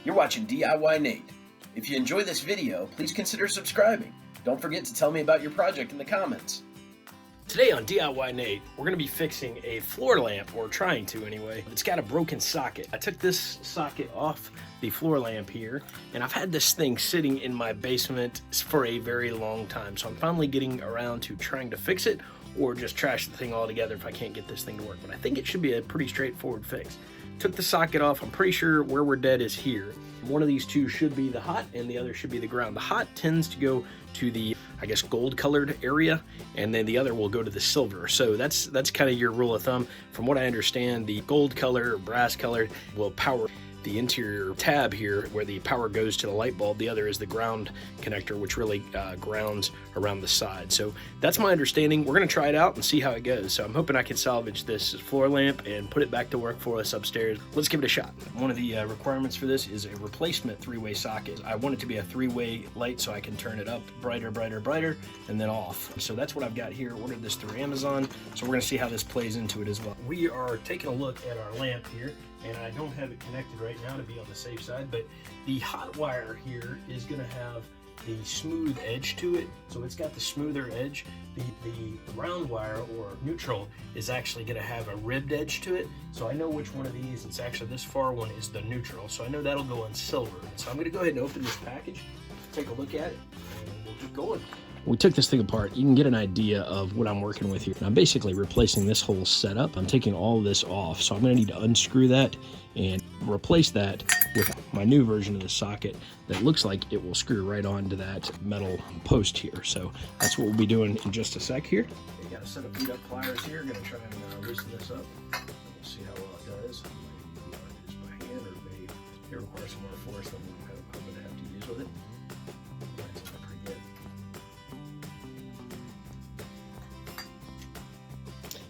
You're watching DIYNate. If you enjoy this video, please consider subscribing. Don't forget to tell me about your project in the comments. Today on DIYNate, we're going to be fixing a floor lamp, or trying to anyway. It's got a broken socket. I took this socket off the floor lamp here, and I've had this thing sitting in my basement for a very long time. So I'm finally getting around to trying to fix it, or just trash the thing altogether if I can't get this thing to work. But I think it should be a pretty straightforward fix. Took the socket off. I'm pretty sure where we're dead is here. One of these two should be the hot and the other should be the ground. The hot tends to go to the, I guess, gold colored area, and then the other will go to the silver. So that's kind of your rule of thumb. From what I understand, the gold color or brass colored will power the interior tab here where the power goes to the light bulb. The other is the ground connector, which really grounds around the side. So that's my understanding. We're gonna try it out and see how it goes. So I'm hoping I can salvage this floor lamp and put it back to work for us upstairs. Let's give it a shot. One of the requirements for this is a replacement three-way socket. I want it to be a three-way light so I can turn it up brighter, brighter, brighter, and then off. So that's what I've got here. Ordered this through Amazon. So we're gonna see how this plays into it as well. We are taking a look at our lamp here, and I don't have it connected right now to be on the safe side, but the hot wire here is gonna have the smooth edge to it. So it's got the smoother edge. The round wire, or neutral, is actually gonna have a ribbed edge to it. So I know which one of these, it's actually this far one is the neutral. So I know that'll go on silver. So I'm gonna go ahead and open this package, take a look at it, and we'll keep going. We took this thing apart. You can get an idea of what I'm working with here. I'm basically replacing this whole setup. I'm taking all of this off. So I'm gonna need to unscrew that and replace that with my new version of the socket that looks like it will screw right onto that metal post here. So that's what we'll be doing in just a sec here. You got a set of beat up pliers here. Gonna try and loosen this up. We'll see how well it does. I might do this by hand, or may require some more force than I'm gonna have to use with it.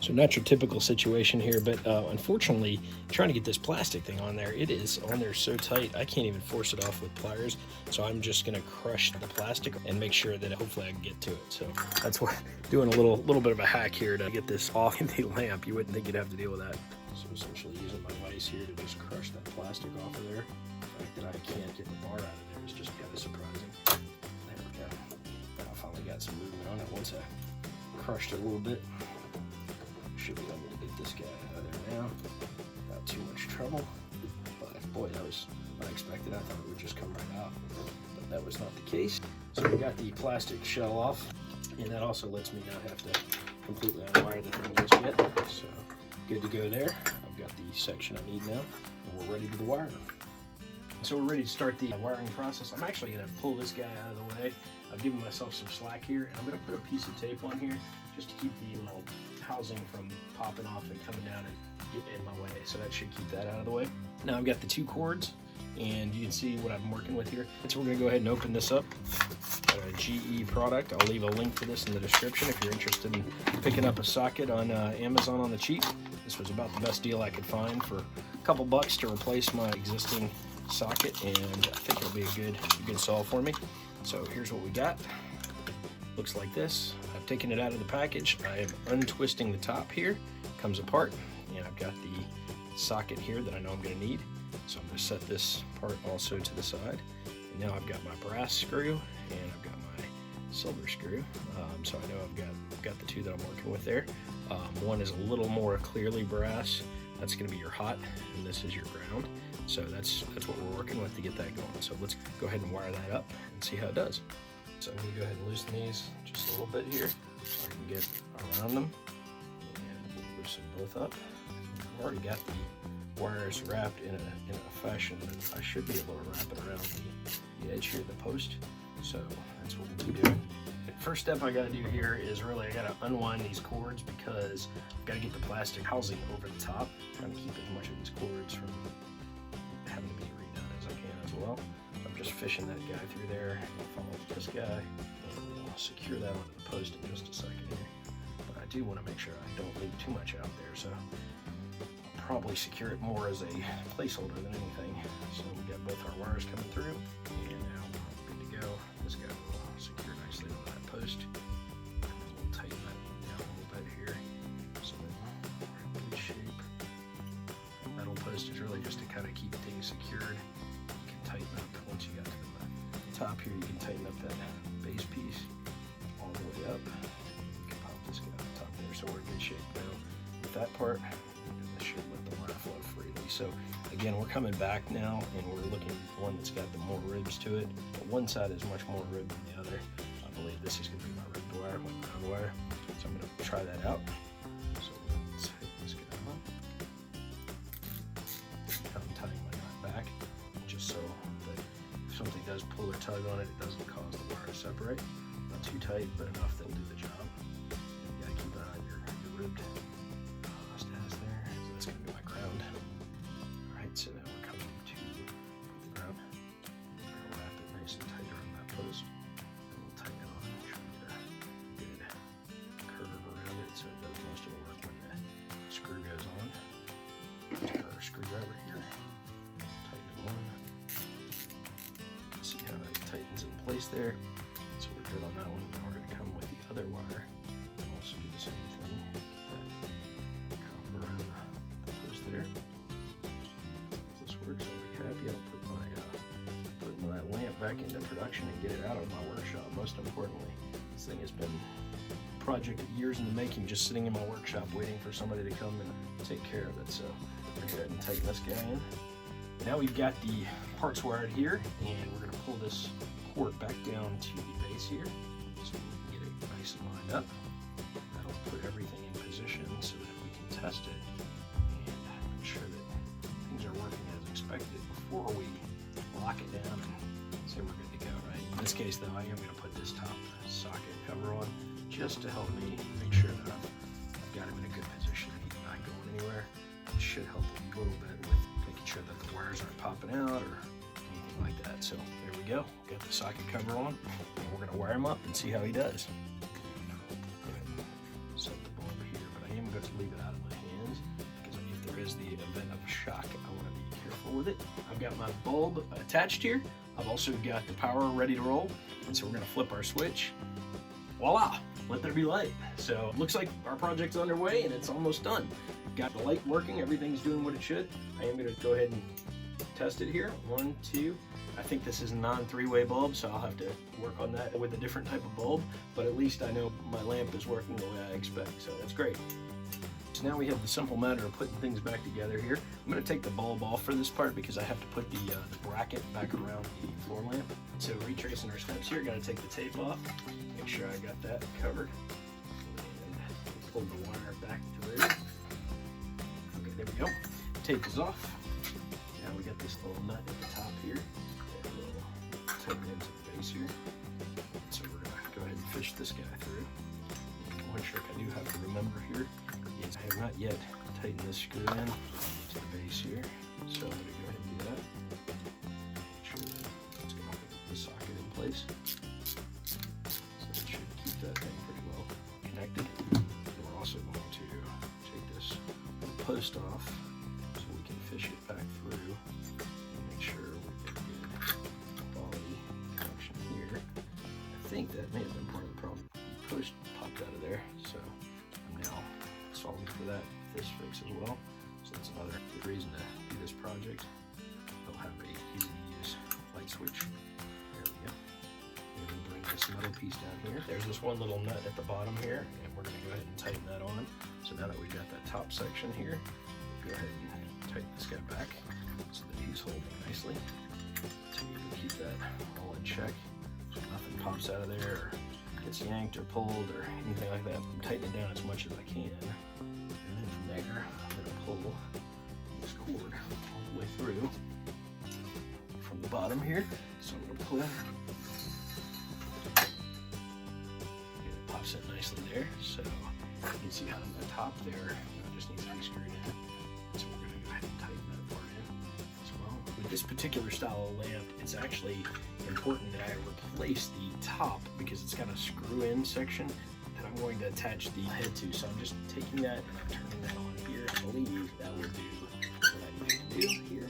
So not your typical situation here, but unfortunately, trying to get this plastic thing on there, it is on there so tight, I can't even force it off with pliers. So I'm just gonna crush the plastic and make sure that hopefully I can get to it. So that's what, doing a little bit of a hack here to get this off the lamp. You wouldn't think you'd have to deal with that. So essentially using my vise here to just crush that plastic off of there. The fact that I can't get the bar out of there is just kind of surprising. There we go. I finally got some movement on it once I crushed it a little bit. Should be able to get this guy out of there now without too much trouble. But boy, that was unexpected. I thought it would just come right out, but that was not the case. So we got the plastic shell off, and that also lets me not have to completely unwire the thing just yet. So good to go there. I've got the section I need now, and we're ready to do the wiring. So we're ready to start the wiring process. I'm actually going to pull this guy out of the way. I've given myself some slack here, and I'm going to put a piece of tape on here just to keep the little housing from popping off and coming down and getting in my way. So that should keep that out of the way. Now I've got the two cords, and you can see what I'm working with here. So we're going to go ahead and open this up. A GE product. I'll leave a link to this in the description if you're interested in picking up a socket on Amazon on the cheap. This was about the best deal I could find for a couple bucks to replace my existing socket, and I think it'll be a good solve for me. So here's what we got. Looks like this. I've taken it out of the package. I am untwisting the top here. Comes apart, and I've got the socket here that I know I'm going to need. So I'm going to set this part also to the side. And now I've got my brass screw, and I've got my silver screw. So I know I've got the two that I'm working with there. One is a little more clearly brass. That's going to be your hot, and this is your ground. So that's what we're working with to get that going. So let's go ahead and wire that up and see how it does. So I'm going to go ahead and loosen these just a little bit here so I can get around them, and we'll loosen both up. I've already got the wires wrapped in a fashion that I should be able to wrap it around the edge here of the post. So that's what we'll be doing. The first step I got to do here is really I got to unwind these cords, because I've got to get the plastic housing over the top. I'm trying to keep as much of these cords from having to be redone as I can as well. I'm just fishing that guy through there. I'll follow up this guy, and we'll secure that onto the post in just a second here. But I do want to make sure I don't leave too much out there, so I'll probably secure it more as a placeholder than anything. So we got both our wires coming through, and now we're good to go. This guy will secure nicely on that post. And then we'll tighten that down a little bit here so that we're in good shape. The metal post is really just to kind of keep things secured. You can top here, you can tighten up that base piece all the way up. You can pop this guy on top there, so we're in good shape now with that part. This should let the wire flow freely. So again, we're coming back now, and we're looking at one that's got the more ribs to it. But one side is much more ribbed than the other. I believe this is going to be my ribbed wire, my ground wire. So I'm going to try that out. So let's hit this guy on. I'm tying my knot back, just so that if something does pull or tug on it, it doesn't cause the wire to separate. Not too tight, but enough that'll do the job. You gotta keep an eye on your ribbed status there. So that's gonna be my ground. Alright, so now we're coming to the ground. We're gonna wrap it nice and tight around that post. And we'll tighten it on and try to get a good curve around it so it does most of the work when the screw goes on. Take our screwdriver here. Tighten it on. See how it tightens in place there. So we're good on that one. Now we're going to come with the other wire and also do the same thing. Get that copper around the post there. If this works, I'll be happy. I'll put my lamp back into production and get it out of my workshop. Most importantly, this thing has been a project of years in the making, just sitting in my workshop waiting for somebody to come and take care of it. So we're going to go ahead and tighten this guy in. Now we've got the parts wired here, and we're going to pull this cord back down to the base here so we can get it nice and lined up. That'll put everything in position so that we can test it and make sure that things are working as expected before we lock it down and say we're good to go, right? In this case though, I am going to put this top socket cover on just to help me make sure that I've got him in a good position and he's not going anywhere. It should help a little bit with making sure that the wires aren't popping out or anything like that. So there we go, got the socket cover on, and we're going to wire him up and see how he does. Set the bulb here, but I am going to leave it out of my hands because if there is the event of shock, I want to be careful with it. I've got my bulb attached here. I've also got the power ready to roll, and so we're going to flip our switch. Voila! Let there be light. So looks like our project's underway and it's almost done. Got the light working, everything's doing what it should. I am going to go ahead and test it here. 1, 2. I think this is a non-three-way bulb, so I'll have to work on that with a different type of bulb, but at least I know my lamp is working the way I expect, so that's great. So now we have the simple matter of putting things back together here. I'm going to take the bulb off for this part because I have to put the bracket back around the floor lamp. So retracing our steps here, got to take the tape off, make sure I got that covered, and pull the wire back through. Okay, there we go. Tape is off. Now we got this little nut at the top here. It will tighten into the base here. So we're going to go ahead and fish this guy through. One trick I do have to remember here is I have not yet tightened this screw in to the base here. So I'm going to go ahead and do that. Make sure that it's going to hold the socket in place. So it should keep that thing pretty well connected. And we're also going to take this post off so we can fish it back through and make sure we get good quality connection here. I think that may have been part of the problem. The post popped out of there, so I'm now solving for that with this fix as well. So that's another good reason to do this project. They'll have a easy to use light switch. There we go. And we bring this metal piece down here. There's this one little nut at the bottom here, and we're going to go ahead and tighten that on. So now that we've got that top section here, go ahead and tighten this guy back so that he's holding nicely. So you can keep that all in check so nothing pops out of there or gets yanked or pulled or anything like that. I'm tightening it down as much as I can. And then from there, I'm going to pull this cord all the way through from the bottom here. So I'm going to pull. And it pops in nicely there. So you can see how the top there just needs to be screwed in. So we're going to go ahead and tighten that part in as well. With this particular style of lamp, it's actually important that I replace the top because it's got a screw-in section that I'm going to attach the head to. So I'm just taking that and I'm turning that on here. I believe that will do what I need to do here.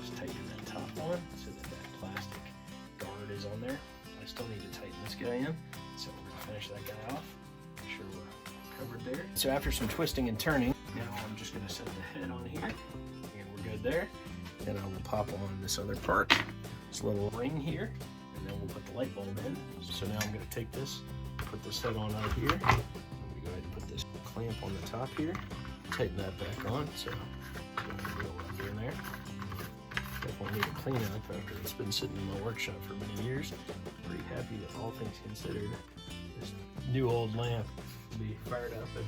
Just tighten that top on so that that plastic guard is on there. I still need to tighten this guy in. So we're going to finish that guy off. Make sure we're covered there. So after some twisting and turning, now I'm just going to set the head on here and we're good there. Then I will pop on this other part, this little ring here, and then we'll put the light bulb in. So now I'm going to take this, put this head on out here. I'm going to go ahead and put this clamp on the top here, tighten that back on. So I'm going to do what I'm doing there. Definitely need a clean up after it's been sitting in my workshop for many years. Pretty happy that all things considered, this new old lamp will be fired up and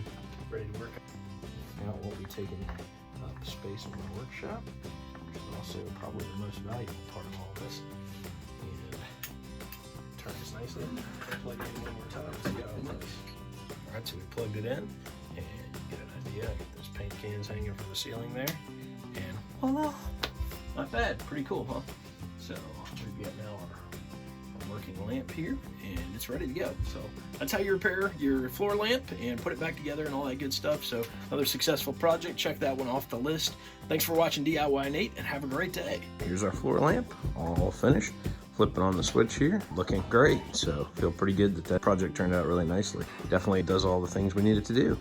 ready to work. Now it won't be taking up space in my workshop, which is also probably the most valuable part of all this. And turn this nicely, plug it in one more time, see how it looks. Alright, so we plugged it in, and you get an idea. I got those paint cans hanging from the ceiling there, and voila! Not bad, pretty cool, huh? So we've got now our working lamp here, and it's ready to go. So that's how you repair your floor lamp and put it back together and all that good stuff. So another successful project, check that one off the list. Thanks for watching DIYNate, and have a great day. Here's our floor lamp, all finished. Flipping on the switch here, looking great. So feel pretty good that that project turned out really nicely. Definitely does all the things we need it to do.